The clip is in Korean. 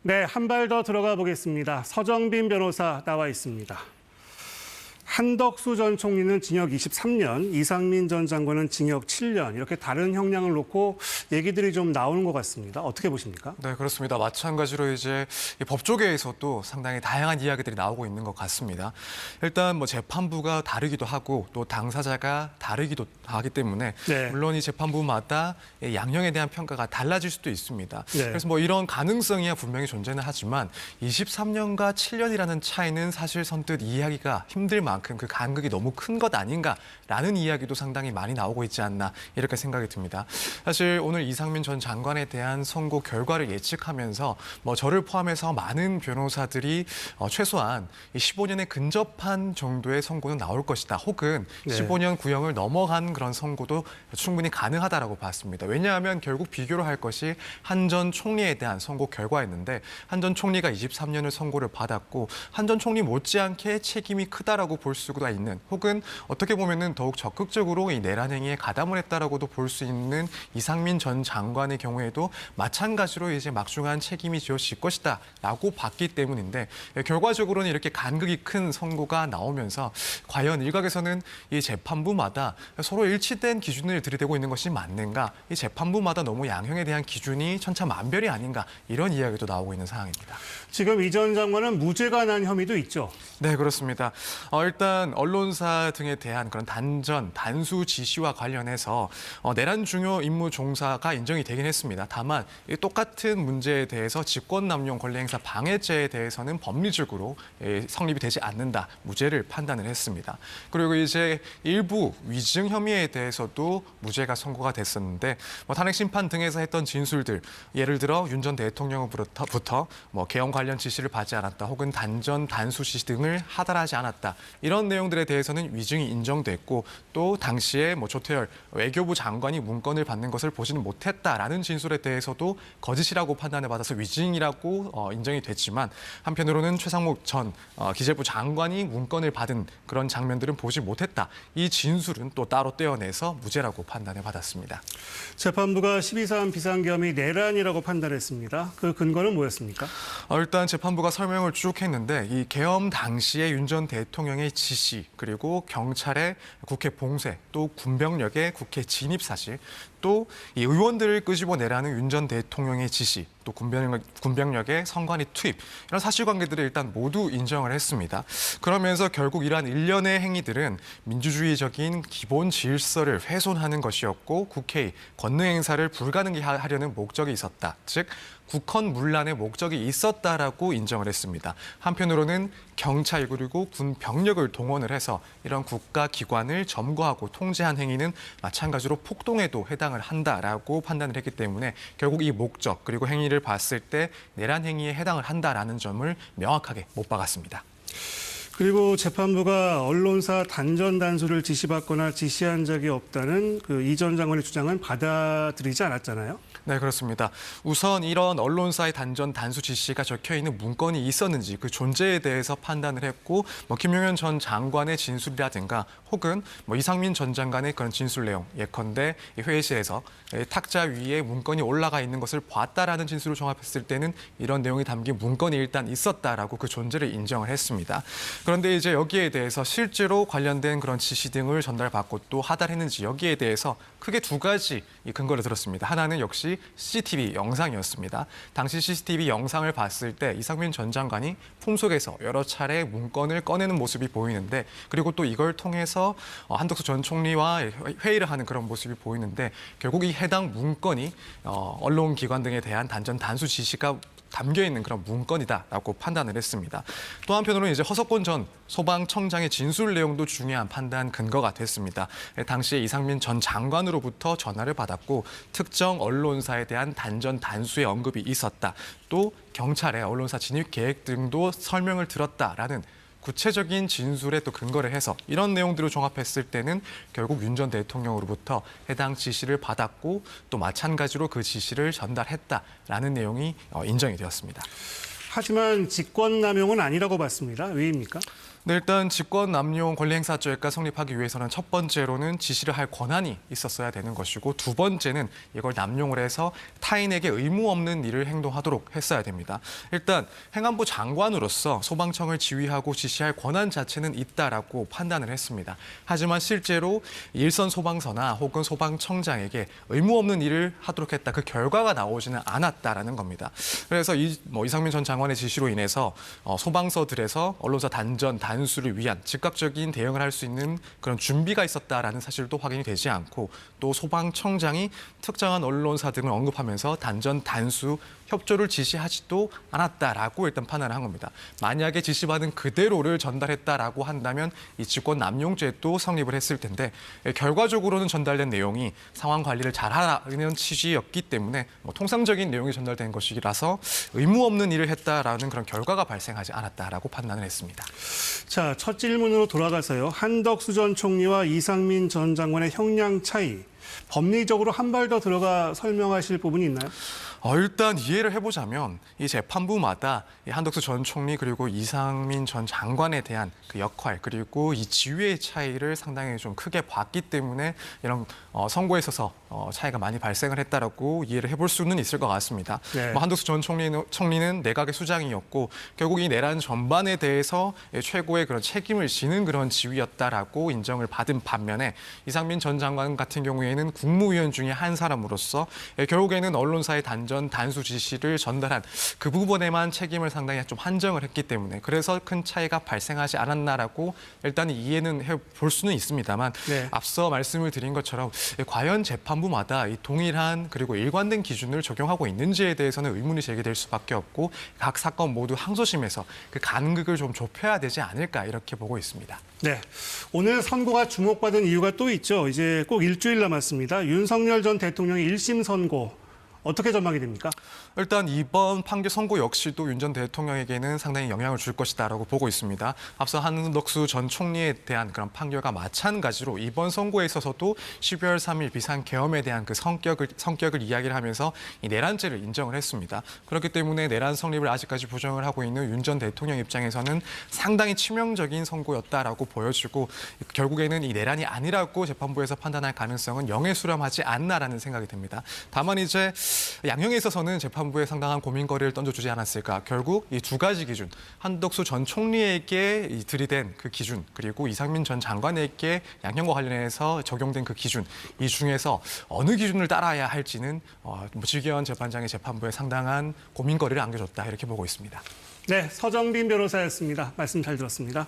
네, 한 발 더 들어가 보겠습니다. 서정빈 변호사 나와 있습니다. 한덕수 전 총리는 징역 23년, 이상민 전 장관은 징역 7년, 이렇게 다른 형량을 놓고 얘기들이 좀 나오는 것 같습니다. 어떻게 보십니까? 네, 그렇습니다. 마찬가지로 이제 법조계에서도 상당히 다양한 이야기들이 나오고 있는 것 같습니다. 일단 재판부가 다르기도 하고 또 당사자가 다르기도 하기 때문에 네. 물론 이 재판부마다 양형에 대한 평가가 달라질 수도 있습니다. 네. 그래서 이런 가능성이야 분명히 존재는 하지만 23년과 7년이라는 차이는 사실 선뜻 이해하기가 힘들 만큼 그 간극이 너무 큰 것 아닌가라는 이야기도 상당히 많이 나오고 있지 않나 이렇게 생각이 듭니다. 사실 오늘 이상민 전 장관에 대한 선고 결과를 예측하면서 저를 포함해서 많은 변호사들이 최소한 15년에 근접한 정도의 선고는 나올 것이다. 혹은 네. 15년 구형을 넘어간 그런 선고도 충분히 가능하다라고 봤습니다. 왜냐하면 결국 비교를 할 것이 한 전 총리에 대한 선고 결과였는데 한 전 총리가 23년을 선고를 받았고 한 전 총리 못지않게 책임이 크다라고 볼 수가 있는 혹은 어떻게 보면은 더욱 적극적으로 이 내란 행위에 가담을 했다라고도 볼 수 있는 이상민 전 장관의 경우에도 마찬가지로 이제 막중한 책임이 지어질 것이다라고 봤기 때문인데 결과적으로는 이렇게 간극이 큰 선고가 나오면서 과연 일각에서는 이 재판부마다 서로 일치된 기준을 들이대고 있는 것이 맞는가? 이 재판부마다 너무 양형에 대한 기준이 천차만별이 아닌가? 이런 이야기도 나오고 있는 상황입니다. 지금 이 전 장관은 무죄가 난 혐의도 있죠. 네, 그렇습니다. 일단 언론사 등에 대한 그런 단수 지시와 관련해서 내란 중요 임무 종사가 인정이 되긴 했습니다. 다만 이 똑같은 문제에 대해서 직권남용 권리행사 방해죄에 대해서는 법리적으로 성립이 되지 않는다, 무죄를 판단을 했습니다. 그리고 이제 일부 위증 혐의에 대해서도 무죄가 선고가 됐었는데 탄핵 심판 등에서 했던 진술들, 예를 들어 윤 전 대통령으로부터 계엄 관련 지시를 받지 않았다, 혹은 단전 단수 지시 등을 하달하지 않았다, 이런 내용들에 대해서는 위증이 인정됐고 또 당시에 조태열 외교부 장관이 문건을 받는 것을 보지는 못했다라는 진술에 대해서도 거짓이라고 판단을 받아서 위증이라고 인정이 됐지만 한편으로는 최상목 전 기재부 장관이 문건을 받은 그런 장면들은 보지 못했다, 이 진술은 또 따로 떼어내서 무죄라고 판단을 받았습니다. 재판부가 12.3 비상계엄이 내란이라고 판단했습니다. 그 근거는 뭐였습니까? 일단 재판부가 설명을 쭉 했는데 이 계엄 당시에 윤 전 대통령의 지시, 그리고 경찰의 국회 봉쇄, 또 군병력의 국회 진입 사실, 또 이 의원들을 끄집어내라는 윤 전 대통령의 지시, 또 군병력의 선관위 투입, 이런 사실관계들을 일단 모두 인정을 했습니다. 그러면서 결국 이러한 일련의 행위들은 민주주의적인 기본 질서를 훼손하는 것이었고 국회의 권능 행사를 불가능하게 하려는 목적이 있었다. 즉 국헌 문란의 목적이 있었다라고 인정을 했습니다. 한편으로는 경찰 그리고 군 병력을 동원을 해서 이런 국가 기관을 점거하고 통제한 행위는 마찬가지로 폭동에도 해당을 한다라고 판단을 했기 때문에 결국 이 목적 그리고 행위를 봤을 때 내란 행위에 해당을 한다라는 점을 명확하게 못 박았습니다. 그리고 재판부가 언론사 단전 단수를 지시받거나 지시한 적이 없다는 그 이 전 장관의 주장은 받아들이지 않았잖아요. 네, 그렇습니다. 우선 이런 언론사의 단전 단수 지시가 적혀있는 문건이 있었는지 그 존재에 대해서 판단을 했고 김용현 전 장관의 진술이라든가 혹은 이상민 전 장관의 그런 진술 내용, 예컨대 회의실에서 탁자 위에 문건이 올라가 있는 것을 봤다라는 진술을 종합했을 때는 이런 내용이 담긴 문건이 일단 있었다라고 그 존재를 인정을 했습니다. 그런데 이제 여기에 대해서 실제로 관련된 그런 지시 등을 전달받고 또 하달했는지 여기에 대해서 크게 두 가지 근거를 들었습니다. 하나는 역시 CCTV 영상이었습니다. 당시 CCTV 영상을 봤을 때 이상민 전 장관이 품속에서 여러 차례 문건을 꺼내는 모습이 보이는데, 그리고 또 이걸 통해서 한덕수 전 총리와 회의를 하는 그런 모습이 보이는데 결국 이 해당 문건이 언론기관 등에 대한 단전 단수 지시가 담겨있는 그런 문건이다라고 판단을 했습니다. 또 한편으로는 이제 허석권 전 소방청장의 진술 내용도 중요한 판단 근거가 됐습니다. 당시에 이상민 전 장관으로부터 전화를 받았고 특정 언론사에 대한 단전 단수의 언급이 있었다. 또 경찰의 언론사 진입 계획 등도 설명을 들었다라는 구체적인 진술에 또 근거를 해서 이런 내용들을 종합했을 때는 결국 윤 전 대통령으로부터 해당 지시를 받았고 또 마찬가지로 그 지시를 전달했다라는 내용이 인정이 되었습니다. 하지만 직권남용은 아니라고 봤습니다. 왜입니까? 네, 일단 직권남용 권리행사죄가 성립하기 위해서는 첫 번째로는 지시를 할 권한이 있었어야 되는 것이고 두 번째는 이걸 남용을 해서 타인에게 의무 없는 일을 행동하도록 했어야 됩니다. 일단 행안부 장관으로서 소방청을 지휘하고 지시할 권한 자체는 있다라고 판단을 했습니다. 하지만 실제로 일선 소방서나 혹은 소방청장에게 의무 없는 일을 하도록 했다. 그 결과가 나오지는 않았다라는 겁니다. 그래서 이상민 전 장관의 지시로 인해서 소방서들에서 언론사 단수를 위한 즉각적인 대응을 할 수 있는 그런 준비가 있었다라는 사실도 확인이 되지 않고 또 소방청장이 특정한 언론사 등을 언급하면서 단수 협조를 지시하지도 않았다라고 일단 판단을 한 겁니다. 만약에 지시받은 그대로를 전달했다라고 한다면 이 직권남용죄도 성립을 했을 텐데 결과적으로는 전달된 내용이 상황 관리를 잘하라는 취지였기 때문에 통상적인 내용이 전달된 것이라서 의무 없는 일을 했다라는 그런 결과가 발생하지 않았다라고 판단을 했습니다. 자, 첫 질문으로 돌아가서요. 한덕수 전 총리와 이상민 전 장관의 형량 차이, 법리적으로 한 발 더 들어가 설명하실 부분이 있나요? 일단 이해를 해보자면 이 재판부마다 이 한덕수 전 총리 그리고 이상민 전 장관에 대한 그 역할 그리고 이 지위의 차이를 상당히 좀 크게 봤기 때문에 이런 선고에 있어서 차이가 많이 발생을 했다라고 이해를 해볼 수는 있을 것 같습니다. 네. 한덕수 전 총리는 내각의 수장이었고 결국 이 내란 전반에 대해서 최고의 그런 책임을 지는 그런 지위였다라고 인정을 받은 반면에 이상민 전 장관 같은 경우에는 국무위원 중에 한 사람으로서 결국에는 언론사의 단수 지시를 전달한 그 부분에만 책임을 상당히 좀 한정을 했기 때문에 그래서 큰 차이가 발생하지 않았나라고 일단 이해는 해볼 수는 있습니다만 네. 앞서 말씀을 드린 것처럼 과연 재판부마다 이 동일한 그리고 일관된 기준을 적용하고 있는지에 대해서는 의문이 제기될 수밖에 없고 각 사건 모두 항소심에서 그 간극을 좀 좁혀야 되지 않을까 이렇게 보고 있습니다. 네, 오늘 선고가 주목받은 이유가 또 있죠. 이제 꼭 일주일 남았습니다. 윤석열 전 대통령의 1심 선고. 어떻게 전망이 됩니까? 일단 이번 판결 선고 역시도 윤 전 대통령에게는 상당히 영향을 줄 것이다라고 보고 있습니다. 앞서 한덕수 전 총리에 대한 그런 판결과 마찬가지로 이번 선고에 있어서도 12월 3일 비상계엄에 대한 그 성격을 이야기를 하면서 이 내란죄를 인정을 했습니다. 그렇기 때문에 내란 성립을 아직까지 부정을 하고 있는 윤 전 대통령 입장에서는 상당히 치명적인 선고였다라고 보여지고 결국에는 이 내란이 아니라고 재판부에서 판단할 가능성은 영에 수렴하지 않나라는 생각이 듭니다. 다만 이제 양형에 있어서는 재판부에 상당한 고민거리를 던져주지 않았을까. 결국 이 두 가지 기준, 한덕수 전 총리에게 들이댄 그 기준, 그리고 이상민 전 장관에게 양형과 관련해서 적용된 그 기준, 이 중에서 어느 기준을 따라야 할지는 지기현 재판장의 재판부에 상당한 고민거리를 안겨줬다 이렇게 보고 있습니다. 네, 서정빈 변호사였습니다. 말씀 잘 들었습니다.